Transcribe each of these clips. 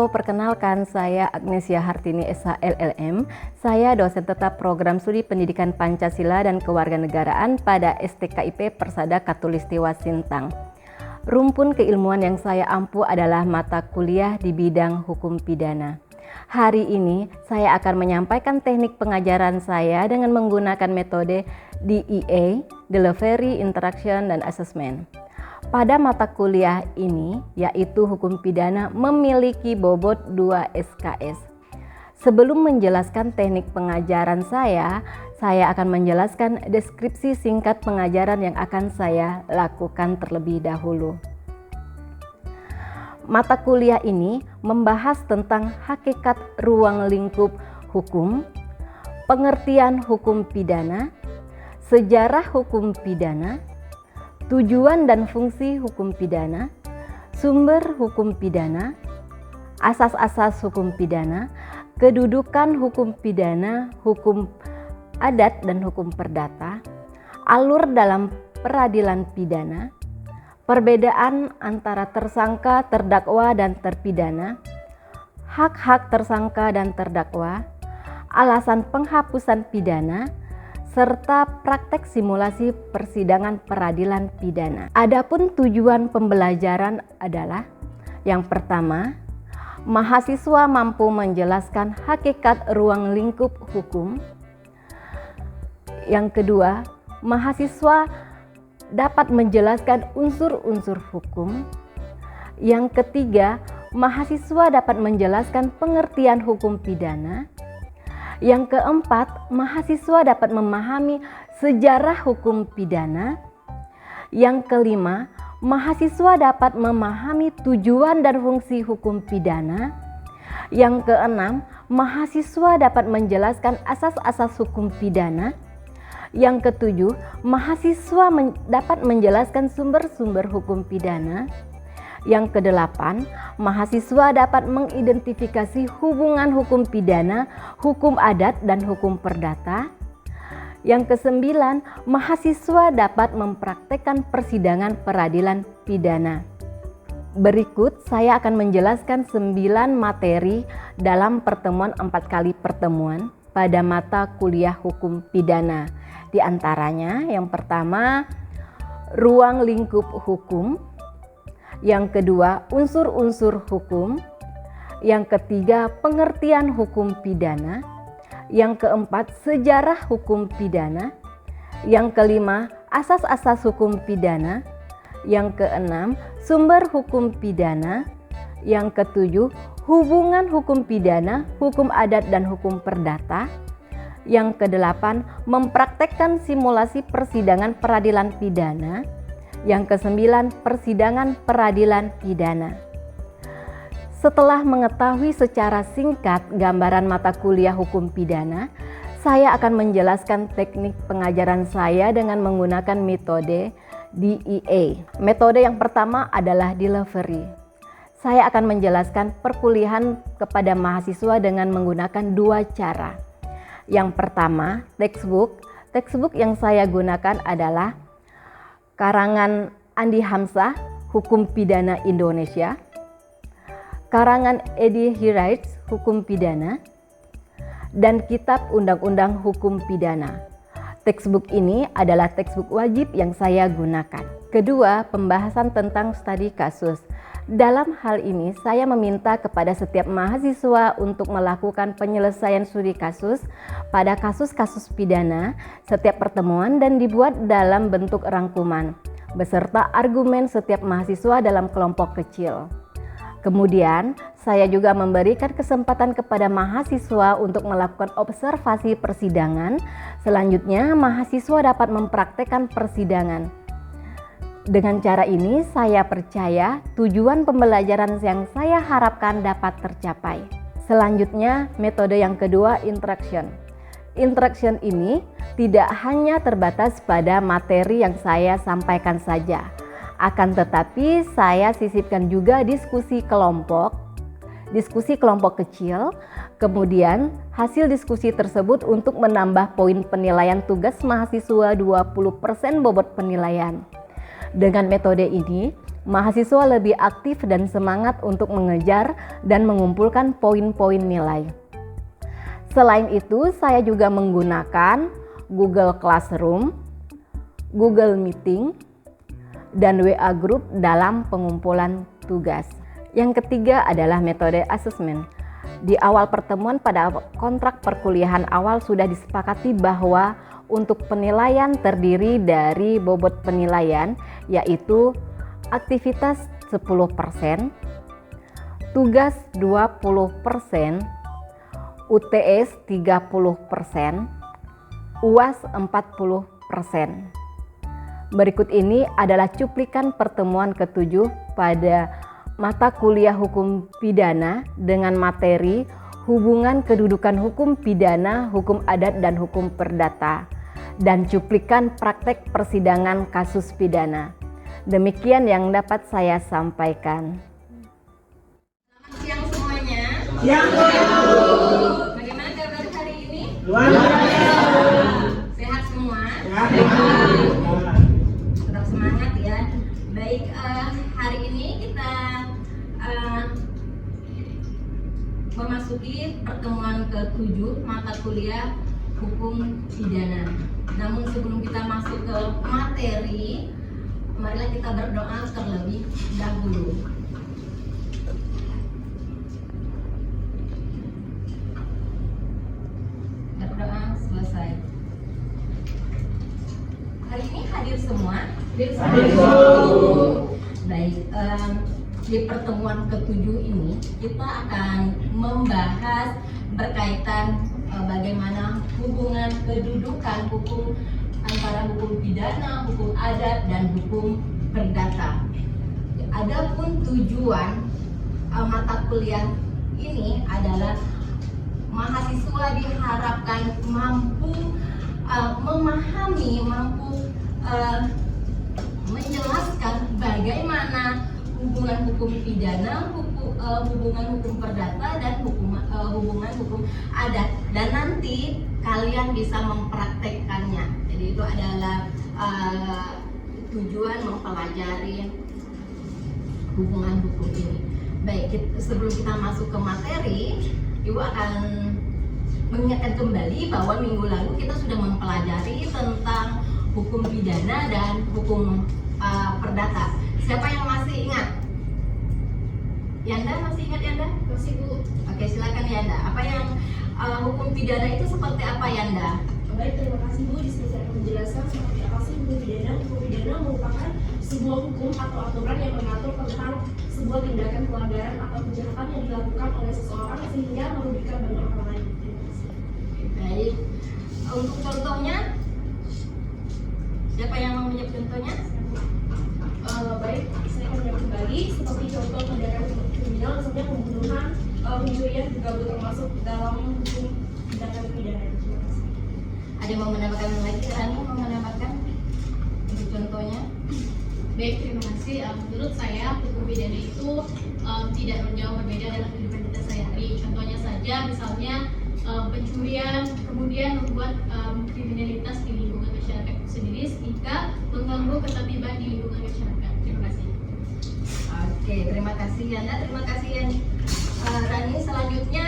perkenalkan saya Agnesia Hartini SH LLM. Saya dosen tetap program studi pendidikan Pancasila dan Kewarganegaraan pada STKIP Persada Katulistiwa Sintang. Rumpun keilmuan yang saya ampu adalah mata kuliah di bidang hukum pidana. Hari ini saya akan menyampaikan teknik pengajaran saya dengan menggunakan metode DEA, Delivery, Interaction, dan Assessment. Pada mata kuliah ini, yaitu hukum pidana, memiliki bobot 2 SKS. Sebelum menjelaskan teknik pengajaran saya akan menjelaskan deskripsi singkat pengajaran yang akan saya lakukan terlebih dahulu. Mata kuliah ini membahas tentang hakikat ruang lingkup hukum, pengertian hukum pidana, sejarah hukum pidana, tujuan dan fungsi hukum pidana, sumber hukum pidana, asas-asas hukum pidana, kedudukan hukum pidana, hukum adat dan hukum perdata, alur dalam peradilan pidana, perbedaan antara tersangka, terdakwa, dan terpidana, hak-hak tersangka dan terdakwa, alasan penghapusan pidana, serta praktek simulasi persidangan peradilan pidana. Adapun tujuan pembelajaran adalah yang pertama, mahasiswa mampu menjelaskan hakikat ruang lingkup hukum. Yang kedua, mahasiswa dapat menjelaskan unsur-unsur hukum. Yang ketiga, mahasiswa dapat menjelaskan pengertian hukum pidana. Yang keempat, mahasiswa dapat memahami sejarah hukum pidana. Yang kelima, mahasiswa dapat memahami tujuan dan fungsi hukum pidana. Yang keenam, mahasiswa dapat menjelaskan asas-asas hukum pidana. Yang ketujuh, mahasiswa dapat menjelaskan sumber-sumber hukum pidana. Yang kedelapan, mahasiswa dapat mengidentifikasi hubungan hukum pidana, hukum adat, dan hukum perdata. Yang kesembilan, mahasiswa dapat mempraktekkan persidangan peradilan pidana. Berikut saya akan menjelaskan 9 materi dalam pertemuan 4 kali pertemuan pada mata kuliah hukum pidana. Di antaranya yang pertama, ruang lingkup hukum. Yang kedua, unsur-unsur hukum. Yang ketiga, pengertian hukum pidana. Yang keempat, sejarah hukum pidana. Yang kelima, asas-asas hukum pidana. Yang keenam, sumber hukum pidana. Yang ketujuh, hubungan hukum pidana, hukum adat, dan hukum perdata. Yang kedelapan, mempraktekkan simulasi persidangan peradilan pidana. Yang kesembilan, persidangan peradilan pidana. Setelah mengetahui secara singkat gambaran mata kuliah hukum pidana, saya akan menjelaskan teknik pengajaran saya dengan menggunakan metode DEA. Metode yang pertama adalah delivery. Saya akan menjelaskan perkuliahan kepada mahasiswa dengan menggunakan 2 cara. Yang pertama, textbook. Textbook yang saya gunakan adalah karangan Andi Hamzah, Hukum Pidana Indonesia, karangan Edi Hiraitz, Hukum Pidana, dan Kitab Undang-Undang Hukum Pidana. Textbook ini adalah textbook wajib yang saya gunakan. Kedua, pembahasan tentang studi kasus. Dalam hal ini, saya meminta kepada setiap mahasiswa untuk melakukan penyelesaian studi kasus pada kasus-kasus pidana setiap pertemuan dan dibuat dalam bentuk rangkuman, beserta argumen setiap mahasiswa dalam kelompok kecil. Kemudian, saya juga memberikan kesempatan kepada mahasiswa untuk melakukan observasi persidangan. Selanjutnya, mahasiswa dapat mempraktekkan persidangan. Dengan cara ini, saya percaya tujuan pembelajaran yang saya harapkan dapat tercapai. Selanjutnya, metode yang kedua, interaction. Interaction ini tidak hanya terbatas pada materi yang saya sampaikan saja. Akan tetapi, saya sisipkan juga diskusi kelompok kecil, kemudian hasil diskusi tersebut untuk menambah poin penilaian tugas mahasiswa 20% bobot penilaian. Dengan metode ini, Mahasiswa lebih aktif dan semangat untuk mengejar dan mengumpulkan poin-poin nilai. Selain itu, saya juga menggunakan Google Classroom, Google Meeting, dan WA Group dalam pengumpulan tugas. Yang ketiga adalah metode asesmen. Di awal pertemuan pada kontrak perkuliahan awal sudah disepakati bahwa untuk penilaian terdiri dari bobot penilaian, yaitu aktivitas 10%, tugas 20%, UTS 30%, UAS 40%. Berikut ini adalah cuplikan pertemuan ke-7 pada mata kuliah hukum pidana dengan materi hubungan kedudukan hukum pidana, hukum adat, dan hukum perdata, dan cuplikan praktek persidangan kasus pidana. Demikian yang dapat saya sampaikan. Selamat siang semuanya. Siang, Bu. Bagaimana kabar hari ini? Luar biasa. Sehat semua? Sehat. Tetap semangat ya. Baik, hari ini kita memasuki pertemuan ke-7 mata kuliah hukum pidana. Namun sebelum kita masuk ke materi, marilah kita berdoa terlebih dahulu. Berdoa selesai. Hari ini hadir semua? Hadir. Baik, di pertemuan ke-7 ini kita akan membahas berkaitan bagaimana hubungan kedudukan hukum antara hukum pidana, hukum adat, dan hukum perdata. Adapun tujuan mata kuliah ini adalah mahasiswa diharapkan mampu memahami, mampu menjelaskan bagaimana hubungan hukum pidana, hubungan hukum perdata, dan hubungan hukum adat, dan nanti kalian bisa mempraktekkannya. Jadi itu adalah tujuan mempelajari hubungan hukum ini. Baik, sebelum kita masuk ke materi, Ibu akan mengingatkan kembali bahwa minggu lalu kita sudah mempelajari tentang hukum pidana dan hukum perdata. Siapa yang masih ingat? Yanda masih ingat, Yanda? Masih, Bu. Oke, silakan Yanda. Apa yang hukum pidana itu seperti apa, Yanda? Baik, terima kasih, Bu. Di sini saya akan menjelaskan seperti apa sih hukum pidana. Hukum pidana merupakan sebuah hukum atau aturan yang mengatur tentang sebuah tindakan pelanggaran atau kejahatan yang dilakukan oleh seseorang sehingga merugikan banyak orang lain. Terima kasih. Baik. Untuk contohnya, siapa yang mau menjawab contohnya? Baik, saya akan menjawab kembali seperti contoh tindakan kriminal, misalnya pembunuhan, pencurian juga termasuk dalam hukum tindakan pidana. Terima kasih. Ada yang mau menambahkan lagi? Rani mau menambahkan untuk contohnya? Baik, terima kasih. Menurut saya hukum pidana itu tidak jauh berbeda dalam kehidupan kita sehari-hari. Contohnya saja, misalnya pencurian, kemudian membuat kriminalitas di lingkungan masyarakat itu sendiri sehingga mengganggu ketertiban di lingkungan masyarakat. Terima kasih. Oke, terima kasih Yanda, terima kasih Rani. Selanjutnya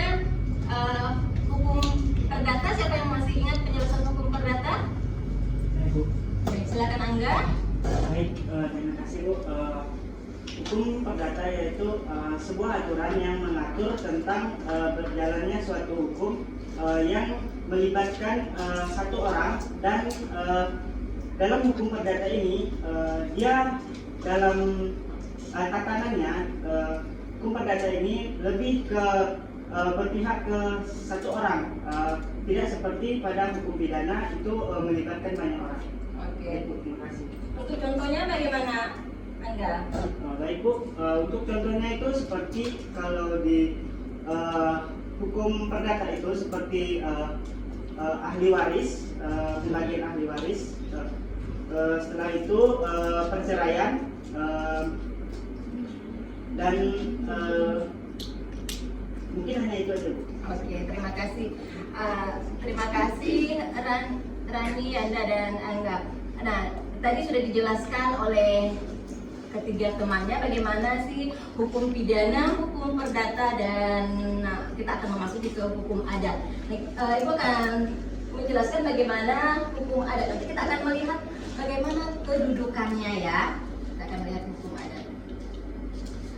hukum perdata. Siapa yang masih ingat penjelasan hukum perdata? Bu. Baik, silakan Angga. Baik, terima kasih, Bu. Hukum perdata yaitu sebuah aturan yang mengatur tentang berjalannya suatu hukum yang melibatkan satu orang, dan dalam hukum perdata ini dia dalam tatanannya hukum perdata ini lebih ke berpihak ke satu orang, tidak seperti pada hukum pidana itu melibatkan banyak orang. Oke. Baik, Bu, terima kasih. Untuk contohnya bagaimana Angga? Baik, Bu, untuk contohnya itu seperti kalau di hukum perdata itu seperti ahli waris, pembagian ahli waris, setelah itu perceraian, dan mungkin hanya itu aja, Bu. Oke, terima kasih. Terima kasih Rani, Yanda, dan Angga. Nah, tadi sudah dijelaskan oleh ketiga temannya bagaimana sih hukum pidana, hukum perdata, dan kita akan memasuki ke hukum adat. Ibu akan menjelaskan bagaimana hukum adat. Nanti kita akan melihat bagaimana kedudukannya ya. Kita akan melihat hukum adat.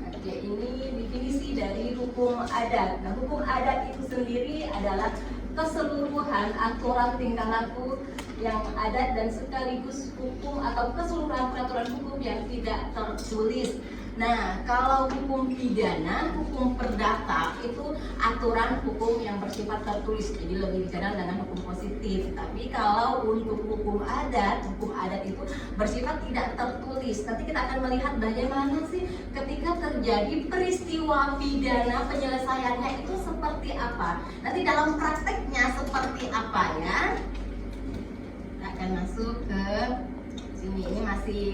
Oke, ini definisi dari hukum adat. Nah, hukum adat itu sendiri adalah keseluruhan aturan tingkah laku yang adat dan sekaligus hukum atau keseluruhan peraturan hukum yang tidak tertulis. Nah, kalau hukum pidana, hukum perdata itu aturan hukum yang bersifat tertulis, jadi lebih dikenal dengan hukum positif. Tapi kalau untuk hukum adat itu bersifat tidak tertulis. Nanti kita akan melihat bagaimana sih ketika terjadi peristiwa pidana penyelesaiannya itu seperti apa. Nanti dalam prakteknya seperti apa ya. Kita akan masuk ke sini. Ini masih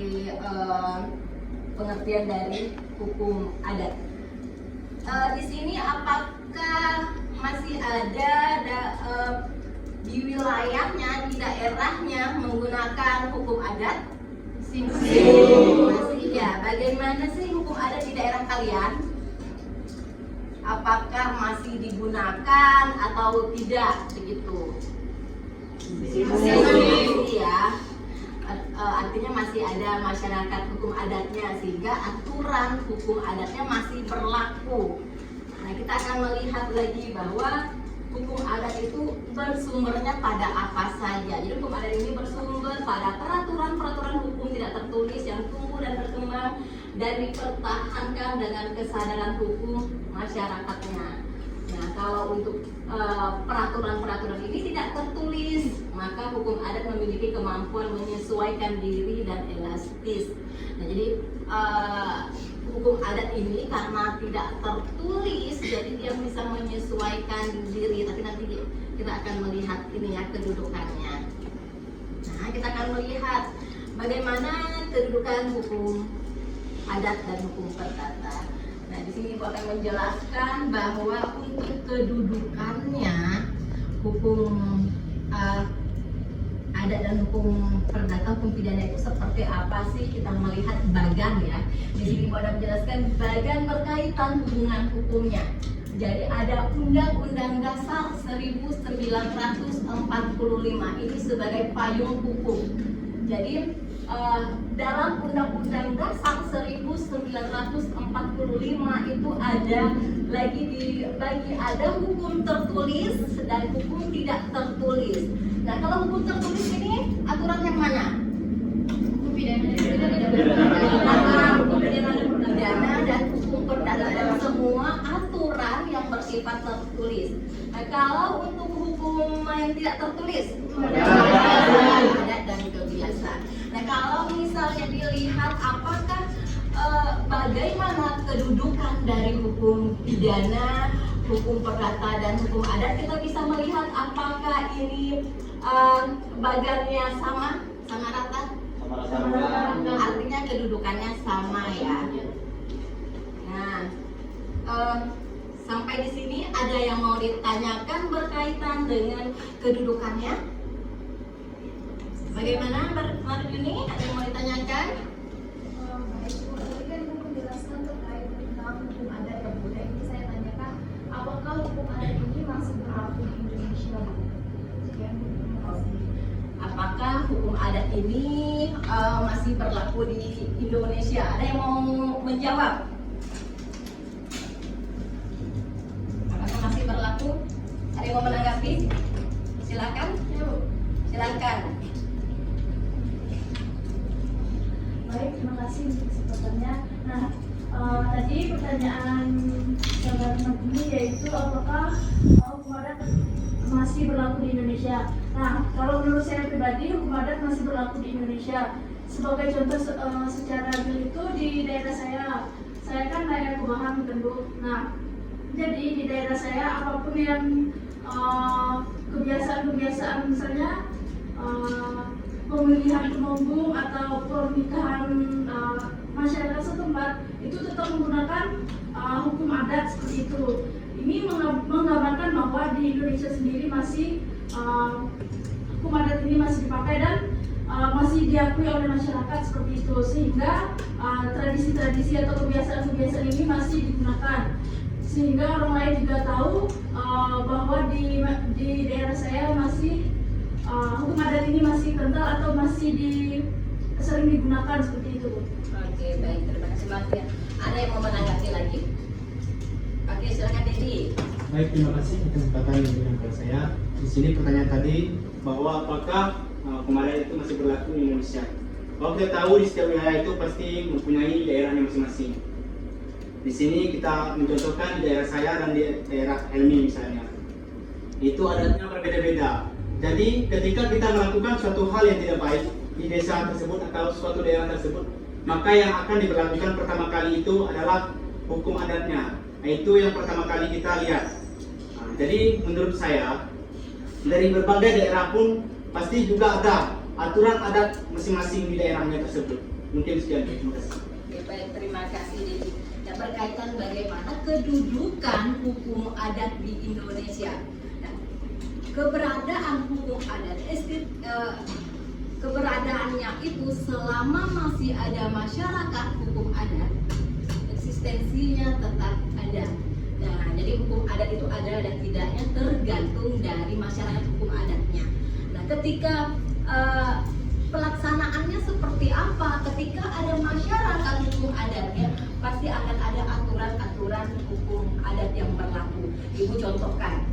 pengertian dari hukum adat. Di sini apakah masih ada di wilayahnya, di daerahnya menggunakan hukum adat? Masih ya. Bagaimana sih hukum adat di daerah kalian? Apakah masih digunakan atau tidak begitu? Masih ya. Artinya masih ada masyarakat hukum adatnya, sehingga aturan hukum adatnya masih berlaku. Nah, kita akan melihat lagi bahwa hukum adat itu bersumbernya pada apa saja. Jadi hukum adat ini bersumber pada peraturan-peraturan hukum tidak tertulis yang tumbuh dan berkembang dan dipertahankan dengan kesadaran hukum masyarakatnya. Nah, kalau untuk peraturan-peraturan ini tidak tertulis, maka hukum adat memiliki kemampuan menyesuaikan diri dan elastis. Nah, jadi hukum adat ini karena tidak tertulis, jadi dia bisa menyesuaikan diri. Tapi nanti kita akan melihat ini ya kedudukannya. Nah, kita akan melihat bagaimana kedudukan hukum adat dan hukum perdata. Nah, di sini Ibu akan menjelaskan bahwa untuk kedudukannya hukum adat dan hukum perdata, hukum pidana itu seperti apa sih? Kita melihat bagan ya. Di sini Ibu akan menjelaskan bagan berkaitan hubungan hukumnya. Jadi ada Undang-Undang Dasar 1945 ini sebagai payung hukum. Jadi dalam Undang-Undang Dasar 1945 itu ada ada hukum tertulis dan hukum tidak tertulis. Nah, kalau hukum tertulis ini aturan yang mana? Hukum pidana. Hukum pidana dan hukum perdata adalah semua aturan yang bersifat tertulis. Nah, kalau untuk hukum yang tidak tertulis, adat dan kebiasaan. Nah, kalau misalnya dilihat apakah bagaimana kedudukan dari hukum pidana, hukum perdata, dan hukum adat, kita bisa melihat apakah ini bagannya sama rata? Artinya kedudukannya sama ya. Nah, sampai di sini ada yang mau ditanyakan berkaitan dengan kedudukannya? Bagaimana Marjuni? Ada yang mau ditanyakan? Baik, Bu. Tadi kan Ibu menjelaskan terkait tentang hukum adat ya, Bu. Dan ini saya tanyakan, apakah hukum adat ini masih berlaku di Indonesia, Bu? Sekian, Bu. Terima kasih. Apakah hukum adat ini masih berlaku di Indonesia? Ada yang mau menjawab? Apakah masih berlaku? Ada yang mau menanggapi? Silakan. Silakan. Baik, terima kasih untuk kesempatannya. Nah, tadi pertanyaan saudara ini yaitu apakah hukum adat masih berlaku di Indonesia? Nah, kalau menurut saya pribadi hukum adat masih berlaku di Indonesia. Sebagai contoh secara real itu di daerah saya kan daerah Kumahan Kenduk. Nah, jadi di daerah saya apapun yang kebiasaan-kebiasaan misalnya pemilihan tumbuh atau pernikahan masyarakat setempat itu tetap menggunakan hukum adat seperti itu. Ini menggambarkan bahwa di Indonesia sendiri masih hukum adat ini masih dipakai dan masih diakui oleh masyarakat seperti itu, sehingga tradisi-tradisi atau kebiasaan-kebiasaan ini masih digunakan, sehingga orang lain juga tahu bahwa di daerah saya masih hukum adat ini masih kental atau masih sering digunakan seperti itu. Oke, baik, terima kasih Mas ya. Ada yang mau menanggapi lagi? Oke, silakan Dedi. Baik, terima kasih atas kesempatan yang diberikan kepada saya. Di sini pertanyaan tadi bahwa apakah hukum adat itu masih berlaku di Indonesia? Kalau kita tahu di setiap wilayah itu pasti mempunyai daerahnya masing-masing. Di sini kita mencontohkan di daerah saya dan di daerah Helmi misalnya. Itu adatnya berbeda-beda. Jadi ketika kita melakukan suatu hal yang tidak baik di desa tersebut atau suatu daerah tersebut, maka yang akan diberlakukan pertama kali itu adalah hukum adatnya. Itu yang pertama kali kita lihat. Jadi menurut saya dari berbagai daerah pun pasti juga ada aturan adat masing-masing di daerahnya tersebut. Mungkin sekian. Terima kasih. Oke, baik, terima kasih Dedi. Nah, berkaitan bagaimana kedudukan hukum adat di Indonesia. Nah, keberadaan hukum adat, keberadaannya itu selama masih ada masyarakat hukum adat, eksistensinya tetap ada. Nah, jadi hukum adat itu ada dan tidaknya tergantung dari masyarakat hukum adatnya. Nah, ketika pelaksanaannya seperti apa, ketika ada masyarakat hukum adatnya, pasti akan ada aturan-aturan hukum adat yang berlaku. Ibu contohkan,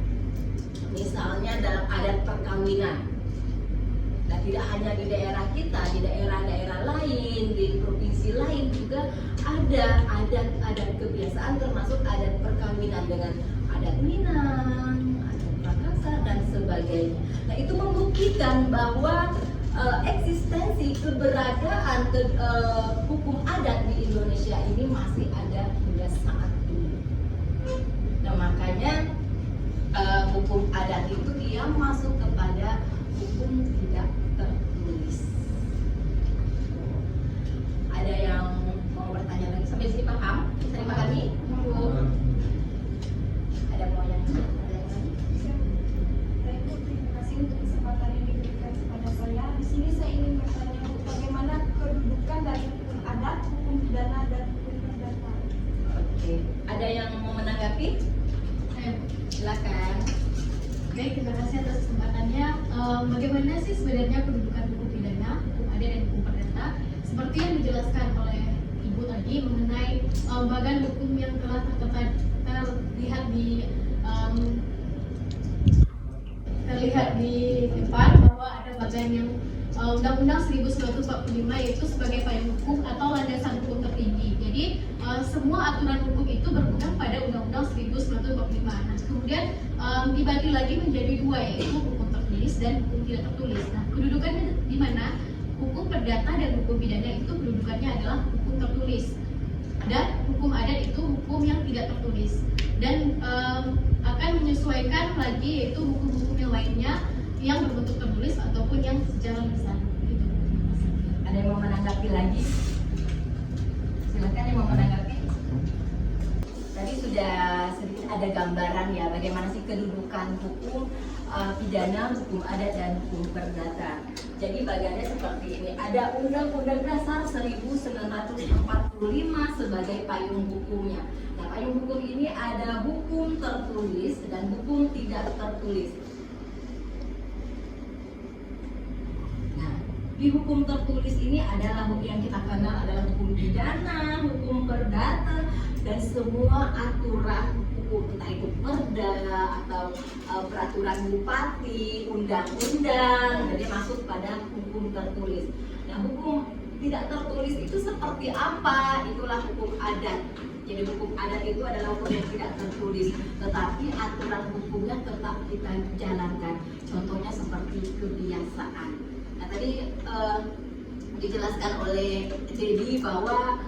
misalnya dalam adat perkawinan. Nah, tidak hanya di daerah kita, di daerah-daerah lain, di provinsi lain juga ada adat kebiasaan, termasuk adat perkawinan dengan adat Minang, adat Makassar dan sebagainya. Nah, itu membuktikan bahwa eksistensi keberadaan hukum adat di Indonesia ini masih ada hingga saat ini. Nah, makanya hukum adat itu dia masuk kepada hukum tidak tertulis. Ada yang mau bertanya lagi? Sampai sini paham? Bisa dipahami? Ada mau yang lagi? Baik Bu, terima kasih untuk kesempatan yang diberikan kepada saya. Di sini saya ingin bertanya Bu, bagaimana kedudukan dari hukum adat, hukum pidana dan hukum perdata? Oke. Ada yang mau menanggapi? Silakan. Baik, terima kasih atas kesempatannya. Bagaimana sih sebenarnya kedudukan hukum pidana, hukum adat dan hukum perdata? Seperti yang dijelaskan oleh Ibu tadi mengenai bagan hukum yang telah terlihat di depan bahwa ada bagan yang Undang-Undang 1945 yaitu sebagai payung hukum atau landasan hukum tertinggi. Jadi semua aturan hukum itu berpegang pada Undang-Undang 1945. Nah, kemudian dibagi lagi menjadi dua, yaitu hukum tertulis dan hukum tidak tertulis. Nah, kedudukannya di mana? Hukum perdata dan hukum pidana itu kedudukannya adalah hukum tertulis, dan hukum adat itu hukum yang tidak tertulis, dan akan menyesuaikan lagi yaitu hukum-hukum yang lainnya yang berbentuk tertulis ataupun yang secara lisan. Ada yang mau menanggapi lagi? Silakan yang mau menanggapi. Tadi sudah sedikit ada gambaran ya bagaimana sih kedudukan hukum pidana, hukum adat dan hukum perdata. Jadi bagiannya seperti ini. Ada Undang-Undang Dasar 1945 sebagai payung hukumnya. Nah, payung hukum ini ada hukum tertulis dan hukum tidak tertulis. Di hukum tertulis ini adalah yang kita kenal adalah hukum pidana, hukum perdata, dan semua aturan hukum, entah itu perda atau peraturan bupati, undang-undang, jadi masuk pada hukum tertulis. Nah, hukum tidak tertulis itu seperti apa? Itulah hukum adat. Jadi hukum adat itu adalah hukum yang tidak tertulis, tetapi aturan hukumnya tetap kita jalankan. Contohnya seperti kebiasaan. Nah, tadi dijelaskan oleh Dedi bahwa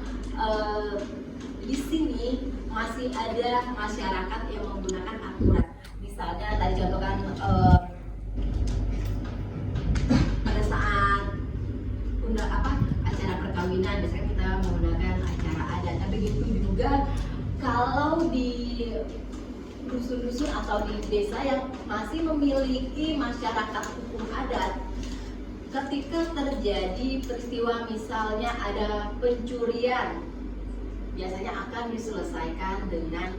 di sini masih ada masyarakat yang menggunakan aturan. Misalnya tadi contohkan pada saat acara perkawinan biasanya kita menggunakan acara adat. Nah, begitu juga kalau di dusun-dusun atau di desa yang masih memiliki masyarakat hukum adat, ketika terjadi peristiwa misalnya ada pencurian, biasanya akan diselesaikan dengan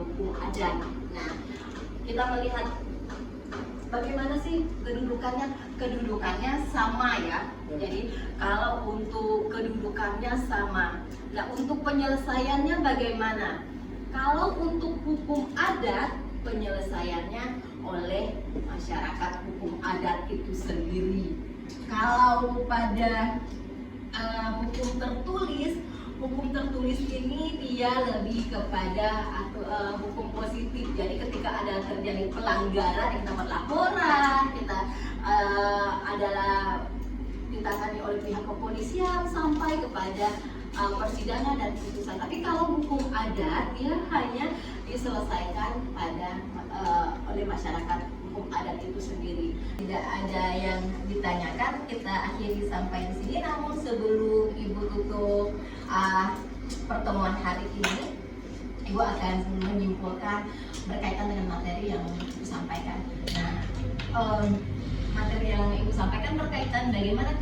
hukum adat. Nah, kita melihat bagaimana sih kedudukannya? Kedudukannya sama ya. Jadi kalau untuk kedudukannya sama, nah untuk penyelesaiannya bagaimana? Kalau untuk hukum adat, penyelesaiannya oleh masyarakat hukum adat itu sendiri. Kalau pada hukum tertulis ini dia lebih kepada hukum positif. Jadi ketika ada terjadi pelanggaran, kita dapat laporan, kita adalah ditangani oleh pihak kepolisian sampai kepada persidangan dan putusan. Tapi kalau hukum adat dia hanya diselesaikan oleh masyarakat hukum adat itu sendiri. Tidak ada yang ditanyakan, kita akhiri sampai di sini. Namun sebelum Ibu tutup pertemuan hari ini, Ibu akan menyimpulkan berkaitan dengan materi yang disampaikan. Nah, materi yang Ibu sampaikan berkaitan bagaimana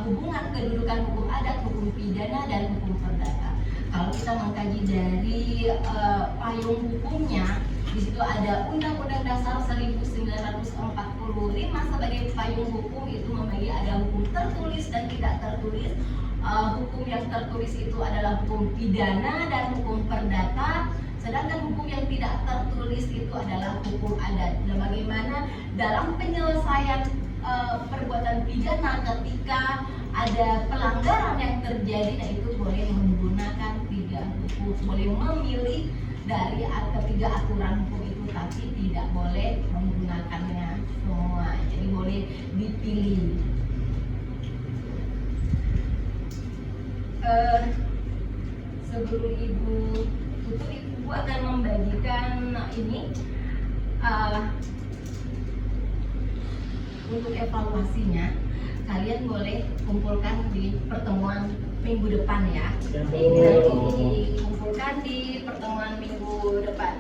hubungan kedudukan hukum adat, hukum pidana, dan hukum perdata. Kalau kita mengkaji dari payung hukumnya, di situ ada Undang-Undang Dasar 1945 sebagai payung hukum itu membagi ada hukum tertulis dan tidak tertulis. Hukum yang tertulis itu adalah hukum pidana dan hukum perdata. Sedangkan hukum yang tidak tertulis itu adalah hukum adat. Dan bagaimana dalam penyelesaian perbuatan pidana ketika ada pelanggaran yang terjadi, nah itu boleh menggunakan 3 hukum, boleh memilih dari ketiga aturan hukum itu, tapi tidak boleh menggunakannya semua. Jadi boleh dipilih. Sebelum Ibu tutup, Ibu akan membagikan ini untuk evaluasinya. Kalian boleh kumpulkan di pertemuan minggu depan ya. Jadi dikumpulkan di pertemuan minggu depan.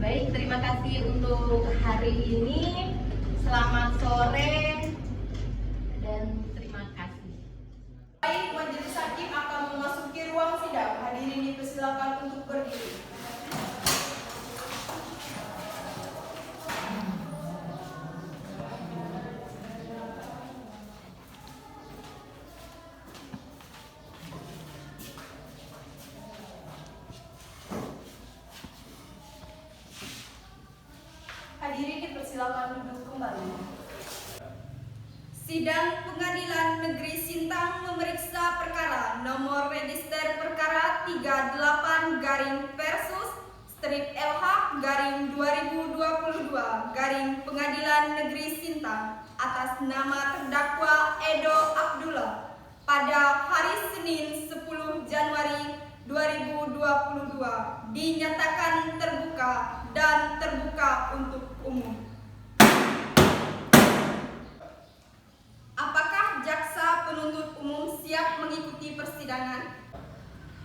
Baik, terima kasih untuk hari ini. Selamat sore dan terima kasih. Baik, majelis hakim akan memasuki ruang sidang. Hadirin dipersilakan untuk berdiri. Hadirin dipersilakan duduk kembali. Sidang Pengadilan Negeri Sintang memeriksa perkara nomor register perkara 38 versus strip LH _2022 Pengadilan Negeri Sintang atas nama terdakwa Edo Abdullah pada hari Senin 10 Januari 2022 dinyatakan terbuka dan terbuka untuk umum. Apakah jaksa penuntut umum siap mengikuti persidangan?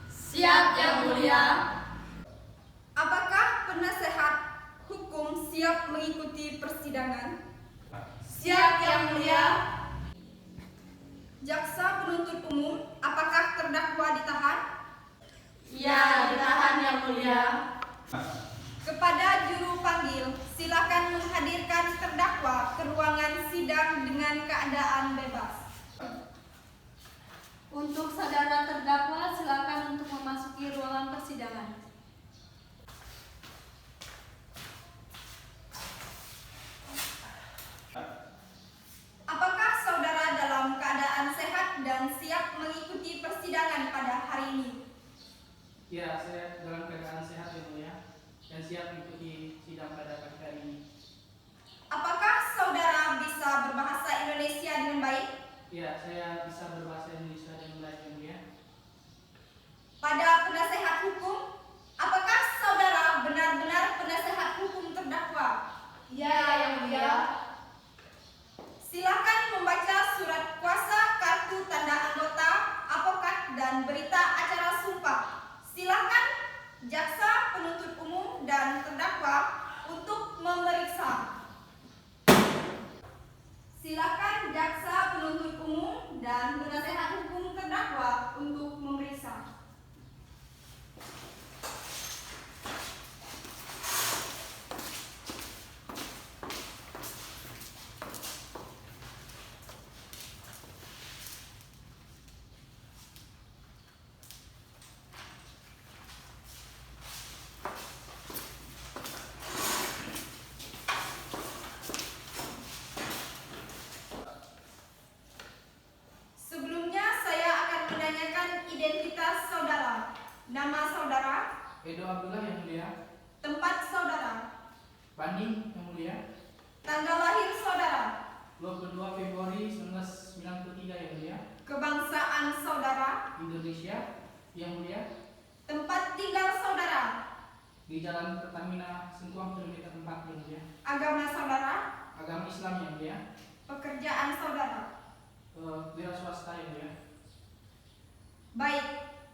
Siap, Yang Mulia. Apakah penasehat hukum siap mengikuti persidangan? Siap, Yang Mulia. Jaksa penuntut umum, apakah terdakwa ditahan? Ya, ditahan, Yang Mulia. Kepada juru panggil, silakan menghadirkan terdakwa ke ruangan sidang dengan keadaan bebas. Untuk saudara terdakwa, silakan untuk memasuki ruangan persidangan. Apakah saudara dalam keadaan sehat dan siap mengikuti persidangan pada hari ini? Ya, saya dalam keadaan sehat, Yang Mulia, dan siap mengikuti sidang pada pagi hari ini. Apakah saudara bisa berbahasa Indonesia dengan baik? Ya, saya bisa berbahasa Indonesia dengan baik, Yang Mulia. Pada penasehat hukum, apakah saudara benar-benar penasehat hukum terdakwa? Ya, Yang Mulia. Silakan membaca surat Nama saudara, Edo Abdullah yang mulia. tempat saudara, Banding yang mulia. tanggal lahir saudara, 22 Februari 1993 yang mulia. kebangsaan saudara, Indonesia yang mulia. tempat tinggal saudara, Di Jalan Pertamina Sengkuang kilometer 4 yang mulia. agama saudara, Agama Islam yang mulia. pekerjaan saudara. Wira swasta yang mulia. Baik,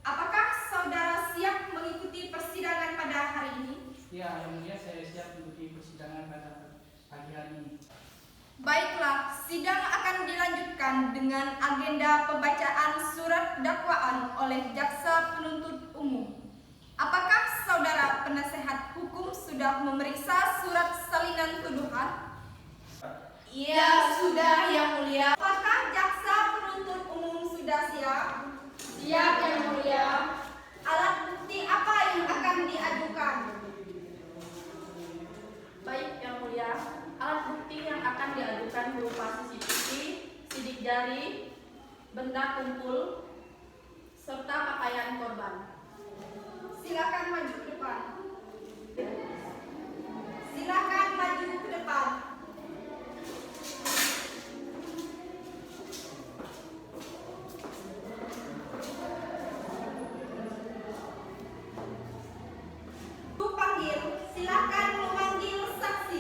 apakah saudara siap mengikuti persidangan pada hari ini? Ya, yang mulia, saya siap mengikuti persidangan pada pagi hari ini. Baiklah, sidang akan dilanjutkan dengan agenda pembacaan surat dakwaan oleh jaksa penuntut umum. Apakah saudara penasehat hukum sudah memeriksa surat salinan tuduhan? Iya, sudah Yang Mulia. Apakah jaksa penuntut umum sudah siap? Siap Yang Mulia. Alat bukti apa yang akan diajukan? Baik Yang Mulia, alat bukti yang akan diajukan berupa CCTV, sidik jari, benda kumpul, serta pakaian korban. Silakan maju ke depan. Silakan maju ke depan. Bu panggil, silakan memanggil saksi.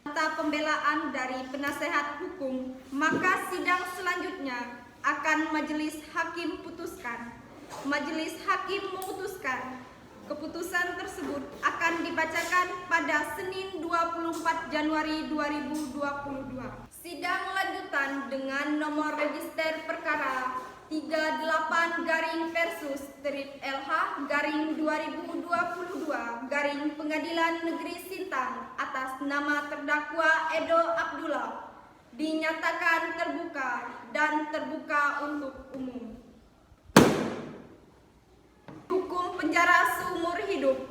Atas pembelaan dari penasehat hukum, maka sidang selanjutnya akan majelis hakim putuskan. Majelis hakim memutuskan keputusan tersebut akan dibacakan pada Senin 24 Januari 2022. Sidang lanjutan dengan nomor register perkara 38-LH-2022 Pengadilan Negeri Sintang atas nama terdakwa Edo Abdullah dinyatakan terbuka dan terbuka untuk umum. Hukum penjara seumur hidup